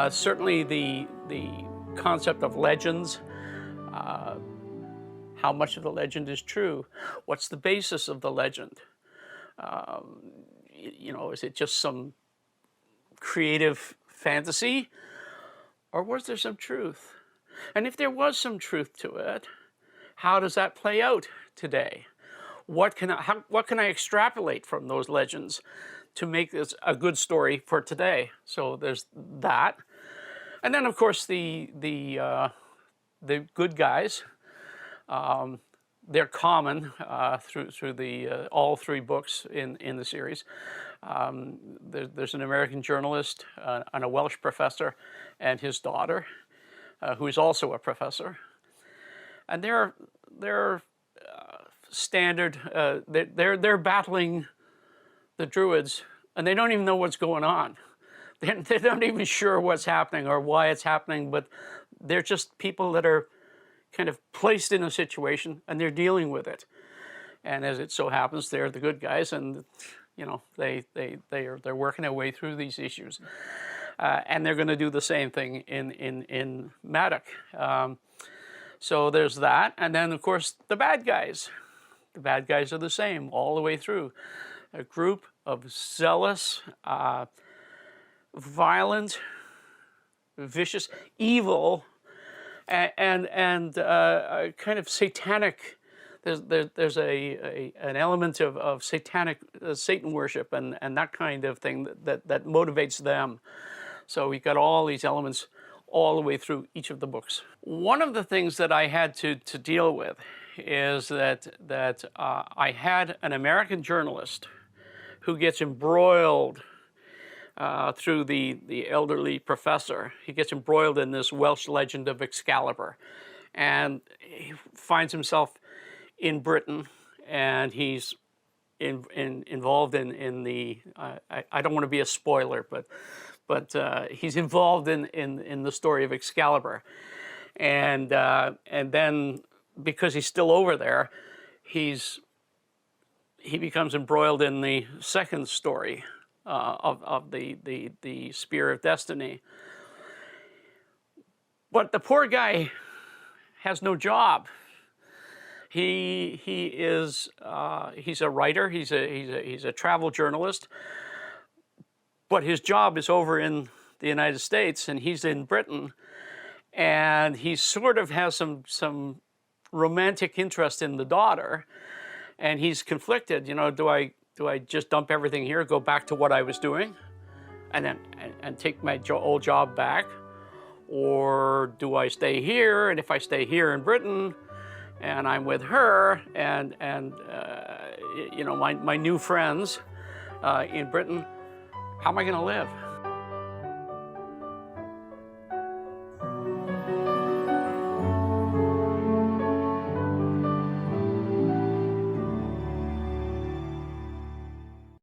Certainly the concept of legends, how much of the legend is true, what's the basis of the legend? Is it just some creative fantasy, or was there some truth? And if there was some truth to it, how does that play out today? What can I extrapolate from those legends to make this a good story for today? So there's that, and then of course the good guys. They're common through the all three books in the series. There's an American journalist and a Welsh professor and his daughter, who is also a professor, and they're standard. They're battling the Druids, and they don't even know what's going on. They're not even sure what's happening or why it's happening, but they're just people that are kind of placed in a situation and they're dealing with it. And as it so happens, they're the good guys, and they're working their way through these issues. And they're going to do the same thing in Madoc. So there's that, and then of course the bad guys. The bad guys are the same all the way through. A group of zealous, violent, vicious, evil, and kind of satanic. There's an element of satanic Satan worship and that kind of thing that motivates them. So we've got all these elements all the way through each of the books. One of the things that I had to deal with is that I had an American journalist who gets embroiled through the elderly professor. He gets embroiled in this Welsh legend of Excalibur, and he finds himself in Britain, and he's involved in the. I don't want to be a spoiler, but he's involved in the story of Excalibur, and then because he's still over there, he becomes embroiled in the second story of the Spear of Destiny. But the poor guy has no job. He's a writer. He's a travel journalist. But his job is over in the United States, and he's in Britain, and he sort of has some romantic interest in the daughter, and he's conflicted. Do I just dump everything here, go back to what I was doing, and take my old job back, or do I stay here? And if I stay here in Britain, and I'm with her, and my new friends in Britain, how am I going to live?